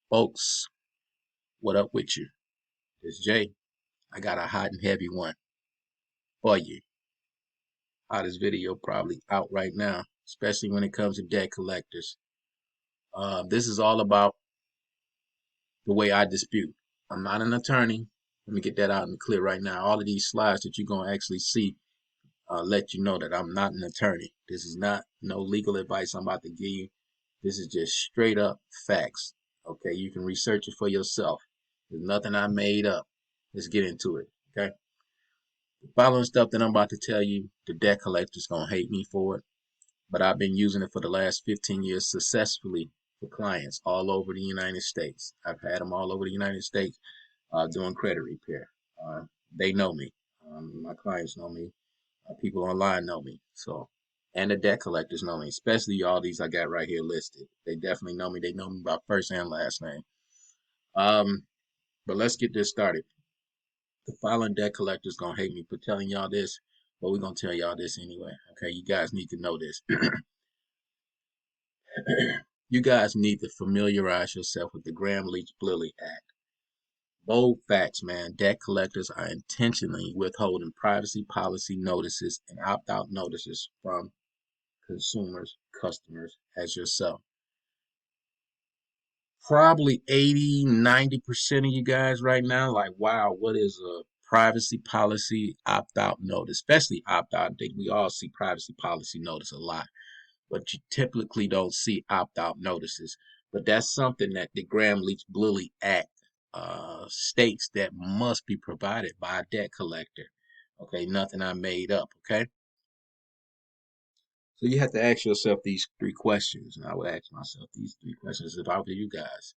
Folks, what up with you? It's Jay. I got a hot and heavy one for you. Hottest video probably out right now, especially when it comes to debt collectors. This is all about the way I dispute. I'm not an attorney. Let me get that out in the clear right now. All of these slides that you're going to actually see let you know that I'm not an attorney. This is not no legal advice I'm about to give you. This is just straight up facts. Okay, you can research it for yourself. There's nothing I made up. Let's get into it. Okay. The following stuff that I'm about to tell you, the debt collector's gonna hate me for it, but I've been using it for the last 15 years successfully for clients all over the United States. I've had them all over the United States doing credit repair. They know me. My clients know me. People online know me. So, and the debt collectors know me, especially all these I got right here listed. They definitely know me. They know me by first and last name. But let's get this started. The following debt collector's gonna hate me for telling y'all this, but we're gonna tell y'all this anyway. Okay, you guys need to know this. You guys need to familiarize yourself with the Graham-Leach-Bliley Act. Bold facts, man. Debt collectors are intentionally withholding privacy policy notices and opt-out notices from consumers, customers, as yourself. Probably 80–90% of you guys right now, like, wow, what is a privacy policy opt-out notice? Especially opt-out. I think we all see privacy policy notice a lot, but you typically don't see opt-out notices. But that's something that the Graham-Leach-Bliley Act states that must be provided by a debt collector. Okay, nothing I made up. Okay. So you have to ask yourself these three questions, and I would ask myself these three questions if I were you guys.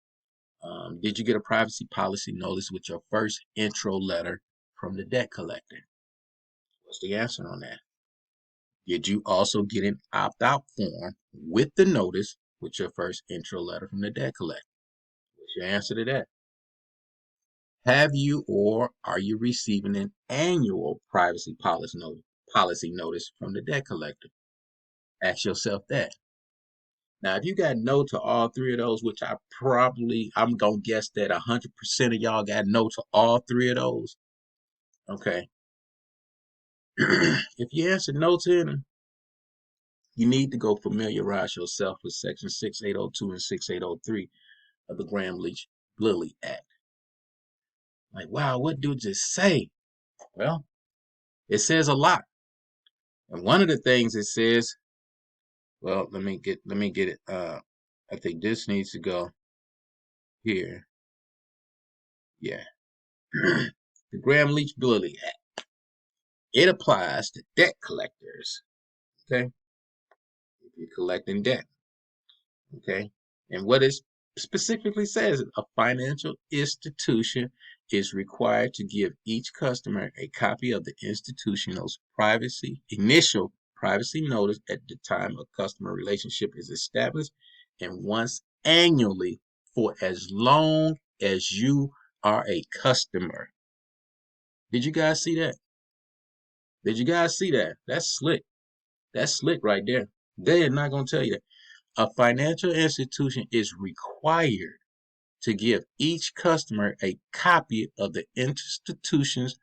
Did you get a privacy policy notice with your first intro letter from the debt collector? What's the answer on that? Did you also get an opt-out form with the notice with your first intro letter from the debt collector? What's your answer to that? Have you or are you receiving an annual privacy policy notice from the debt collector? Ask yourself that. Now, if you got no to all three of those, which I'm going to guess that 100% of y'all got no to all three of those. Okay. If you answer no to them, you need to go familiarize yourself with Section 6802 and 6803 of the Graham-Leach-Bliley Act. Like, wow, what do it just say? Well, it says a lot. And one of the things it says, well, let me get it. I think this needs to go here. Yeah. The Graham-Leach-Bliley Act. It applies to debt collectors. Okay. If you're collecting debt. Okay. And what it specifically says, a financial institution is required to give each customer a copy of the institution's initial privacy notice at the time a customer relationship is established, and once annually for as long as you are a customer. Did you guys see that? Did you guys see that? That's slick. That's slick right there. They're not going to tell you that. A financial institution is required to give each customer a copy of the institution's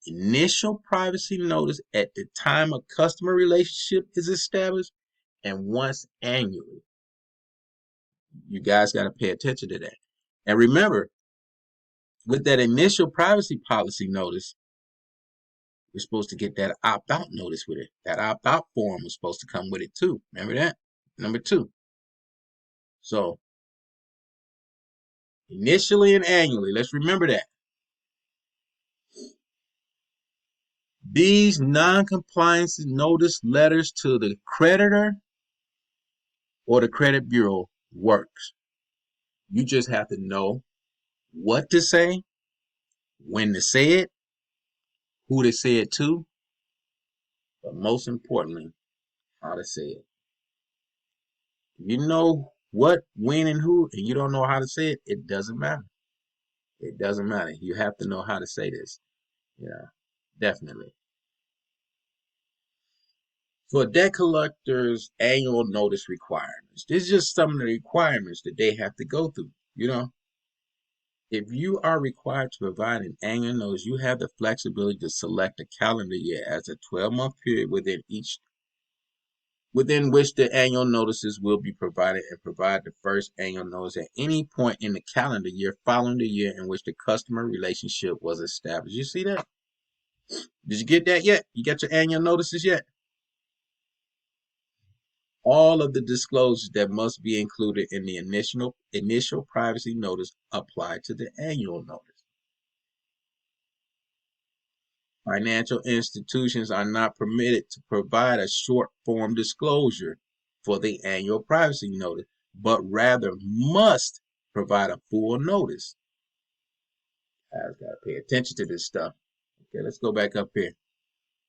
initial privacy notice at the time a customer relationship is established and once annually. You guys got to pay attention to that. And remember, with that initial privacy policy notice, we're supposed to get that opt-out notice with it. That opt-out form was supposed to come with it too. Remember that? Number 2. So, initially and annually, let's remember that. These non-compliance notice letters to the creditor or the credit bureau works. You just have to know what to say, when to say it, who to say it to, but most importantly, how to say it. If you know what, when, and who, and you don't know how to say it, it doesn't matter. It doesn't matter. You have to know how to say this. Yeah, definitely. For debt collectors' annual notice requirements, this is just some of the requirements that they have to go through. You know, if you are required to provide an annual notice, you have the flexibility to select a calendar year as a 12-month period within which the annual notices will be provided, and provide the first annual notice at any point in the calendar year following the year in which the customer relationship was established. You see that? Did you get that yet? You got your annual notices yet? All of the disclosures that must be included in the initial privacy notice apply to the annual notice. Financial institutions are not permitted to provide a short form disclosure for the annual privacy notice, but rather must provide a full notice. I've got to pay attention to this stuff. Okay, let's go back up here.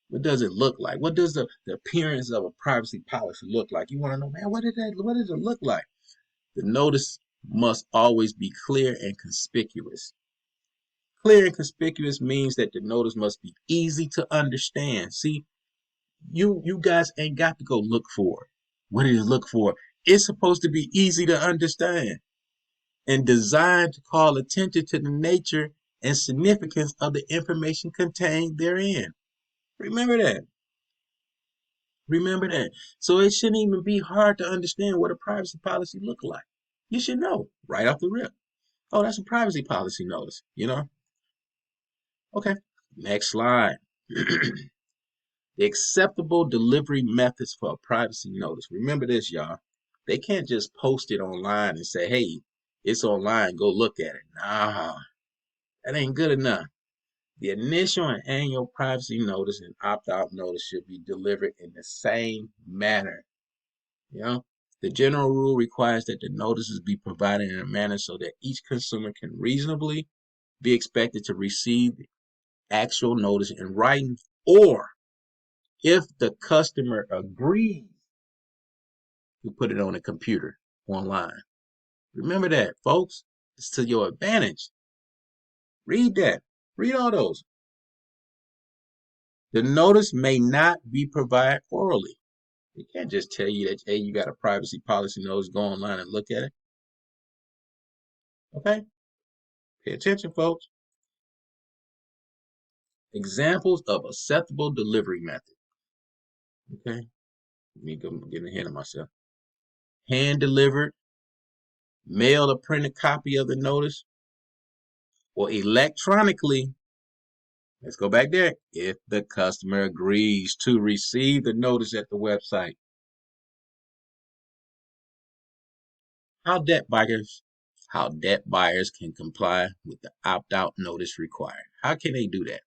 What does it look like? What does the appearance of a privacy policy look like? You want to know, man, what does it look like? The notice must always be clear and conspicuous. Clear and conspicuous means that the notice must be easy to understand. See, you guys ain't got to go look for it. What do you look for? It's supposed to be easy to understand and designed to call attention to the nature and significance of the information contained therein. Remember that. Remember that. So it shouldn't even be hard to understand what a privacy policy look like. You should know right off the rip. Oh, that's a privacy policy notice, you know? Okay. Next slide. The acceptable delivery methods for a privacy notice. Remember this, y'all. They can't just post it online and say, hey, it's online, go look at it. Nah, that ain't good enough. The initial and annual privacy notice and opt-out notice should be delivered in the same manner. You know, the general rule requires that the notices be provided in a manner so that each consumer can reasonably be expected to receive the actual notice in writing, or if the customer agrees, to put it on a computer online. Remember that, folks. It's to your advantage. Read that. Read all those. The notice may not be provided orally. They can't just tell you that, hey, you got a privacy policy notice, go online and look at it. Okay? Pay attention, folks. Examples of acceptable delivery method. Okay? Let me go get ahead of myself. Hand delivered, mail a printed copy of the notice, or electronically. Let's go back there. If the customer agrees to receive the notice at the website. How debt buyers can comply with the opt-out notice required. How can they do that?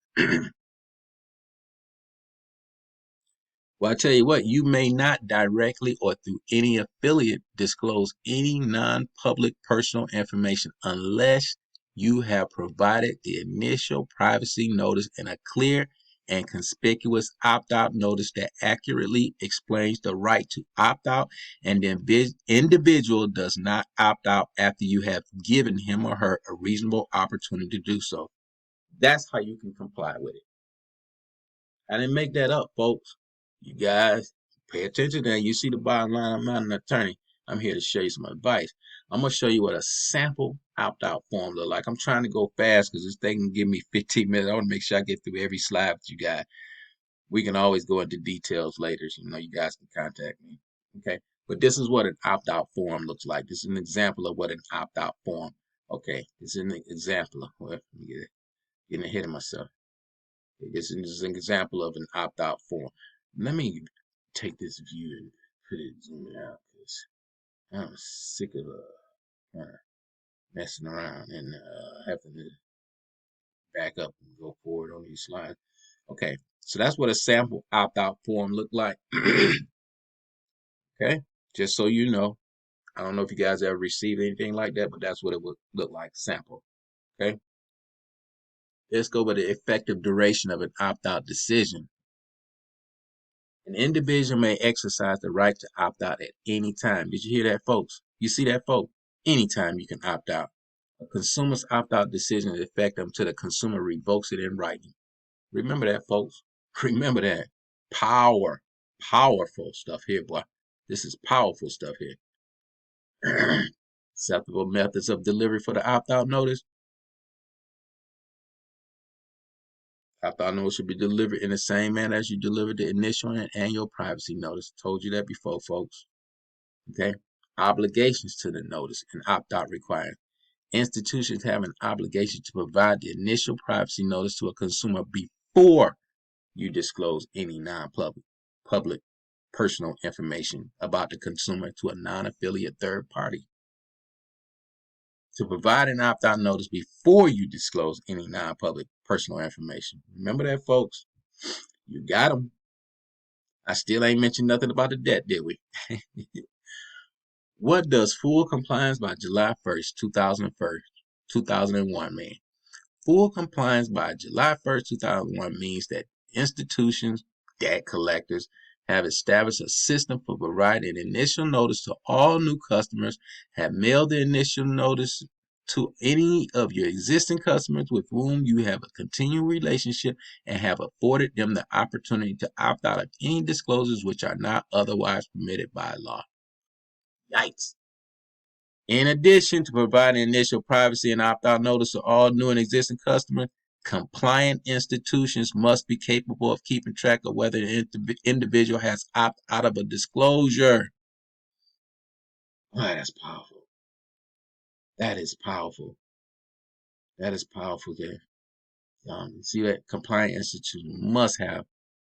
Well, I tell you what, you may not directly or through any affiliate disclose any non-public personal information unless you have provided the initial privacy notice in a clear and conspicuous opt-out notice that accurately explains the right to opt out, and the individual does not opt out after you have given him or her a reasonable opportunity to do so. That's how you can comply with it. I didn't make that up, folks. You guys pay attention there. You see the bottom line. I'm not an attorney. I'm here to show you some advice. I'm going to show you what a sample opt-out form look like. I'm trying to go fast because this thing can give me 15 minutes. I want to make sure I get through every slide that you got. We can always go into details later. So, you guys can contact me. Okay. But this is what an opt-out form looks like. This is an example of what an opt-out form. Okay. This is an example of what. Let me getting ahead of myself. This is an example of an opt-out form. Let me take this view and put it zoom out because I'm sick of kind of messing around and having to back up and go forward on these slides. Okay, so that's what a sample opt-out form look like. Okay, just so you know. I don't know if you guys ever received anything like that, but that's what it would look like, sample. Okay, let's go by the effective duration of an opt-out decision. An individual may exercise the right to opt out at any time. Did you hear that, folks? You see that, folks? Anytime you can opt out. A consumer's opt-out decision is effective until the consumer revokes it in writing. Remember that, folks. Remember that. Powerful stuff here, boy. This is powerful stuff here. Acceptable methods of delivery for the opt-out notice. Opt-out notice should be delivered in the same manner as you delivered the initial and annual privacy notice. Told you that before, folks. Okay. Obligations to the notice and opt-out requirements. Institutions have an obligation to provide the initial privacy notice to a consumer before you disclose any non-public personal information about the consumer to a non-affiliate third party. To provide an opt-out notice before you disclose any non-public personal information. Remember that, folks? You got them. I still ain't mentioned nothing about the debt, did we? What does full compliance by July 1st, 2001 mean? Full compliance by July 1st, 2001 means that institutions, debt collectors, have established a system for providing initial notice to all new customers, have mailed the initial notice to any of your existing customers with whom you have a continuing relationship, and have afforded them the opportunity to opt out of any disclosures which are not otherwise permitted by law. Yikes. In addition to providing initial privacy and opt-out notice to all new and existing customers, compliant institutions must be capable of keeping track of whether an individual has opted out of a disclosure. Wow, that's powerful. That is powerful. That is powerful there. See that compliant institutions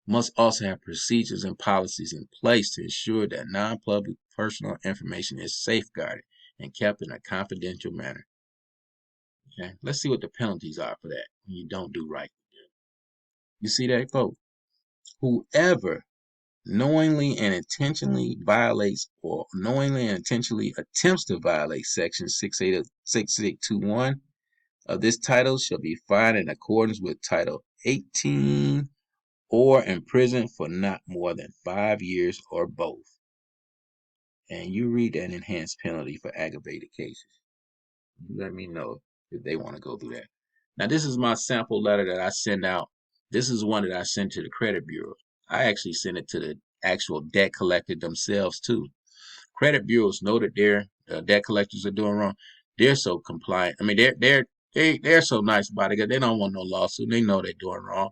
must also have procedures and policies in place to ensure that non-public personal information is safeguarded and kept in a confidential manner. Okay, let's see what the penalties are for that when you don't do right. You see that, folks? Whoever knowingly and intentionally violates or knowingly and intentionally attempts to violate Section 6821 of this title shall be fined in accordance with Title 18 or imprisoned for not more than 5 years or both. And you read that enhanced penalty for aggravated cases. Let me know if they want to go through that. Now, this is my sample letter that I send out. This is one that I sent to the credit bureau. I actually sent it to the actual debt collector themselves too. Credit bureaus know that their debt collectors are doing wrong. They're so compliant. I mean, they're so nice about it because they don't want no lawsuit. They know they're doing wrong.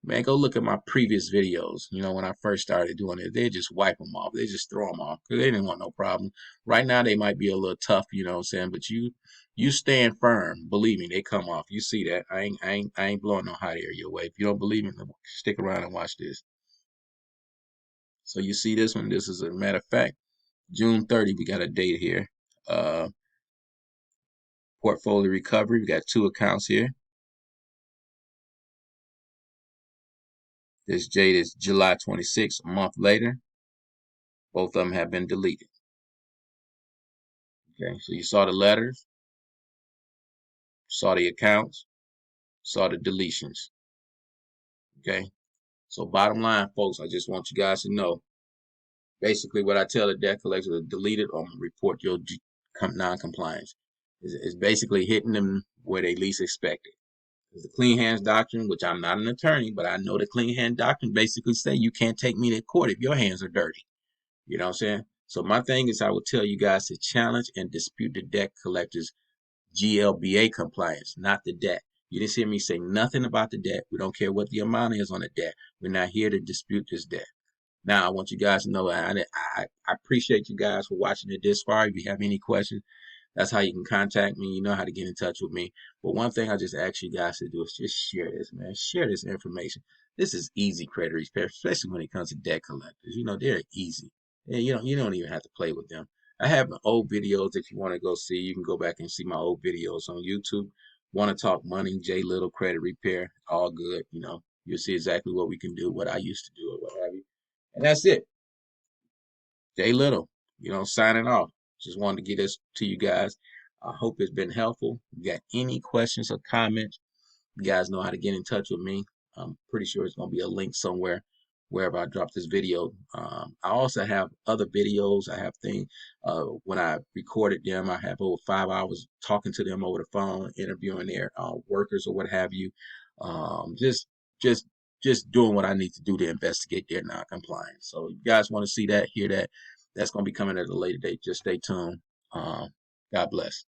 Man, go look at my previous videos. You know, when I first started doing it, they just wipe them off. They just throw them off because they didn't want no problem. Right now, they might be a little tough, you know what I'm saying? But you stand firm. Believe me, they come off. You see that? I ain't blowing no hot air your way. If you don't believe me, stick around and watch this. So you see this one. This is a matter of fact, June 30. We got a date here. Portfolio recovery. We got 2 accounts here. This date is July 26th, a month later. Both of them have been deleted. Okay, so you saw the letters, saw the accounts, saw the deletions. Okay, so bottom line, folks, I just want you guys to know basically what I tell the debt collectors to delete it or report your non-compliance. It's basically hitting them where they least expect it. The clean hands doctrine, which I'm not an attorney, but I know the clean hand doctrine basically say you can't take me to court if your hands are dirty. You know what I'm saying? So my thing is I would tell you guys to challenge and dispute the debt collectors' GLBA compliance, not the debt. You didn't hear me say nothing about the debt. We don't care what the amount is on the debt. We're not here to dispute this debt. Now, I want you guys to know I appreciate you guys for watching it this far. If you have any questions, that's how you can contact me. You know how to get in touch with me. But one thing I just ask you guys to do is just share this, man. Share this information. This is easy credit repair, especially when it comes to debt collectors. You know, they're easy. And you don't even have to play with them. I have old videos if you want to go see. You can go back and see my old videos on YouTube. Want to talk money, J Little credit repair, all good. You know, you'll see exactly what we can do, what I used to do, or what have you. And that's it. J Little, signing off. Just wanted to get this to you guys. I hope it's been helpful. If you got any questions or comments, you guys know how to get in touch with me. I'm pretty sure it's going to be a link somewhere wherever I drop this video. I also have other videos. I have things when I recorded them. I have over 5 hours talking to them over the phone, interviewing their workers or what have you. Just doing what I need to do to investigate their non-compliance. So if you guys want to see that, hear that, that's going to be coming at a later date. Just stay tuned. God bless.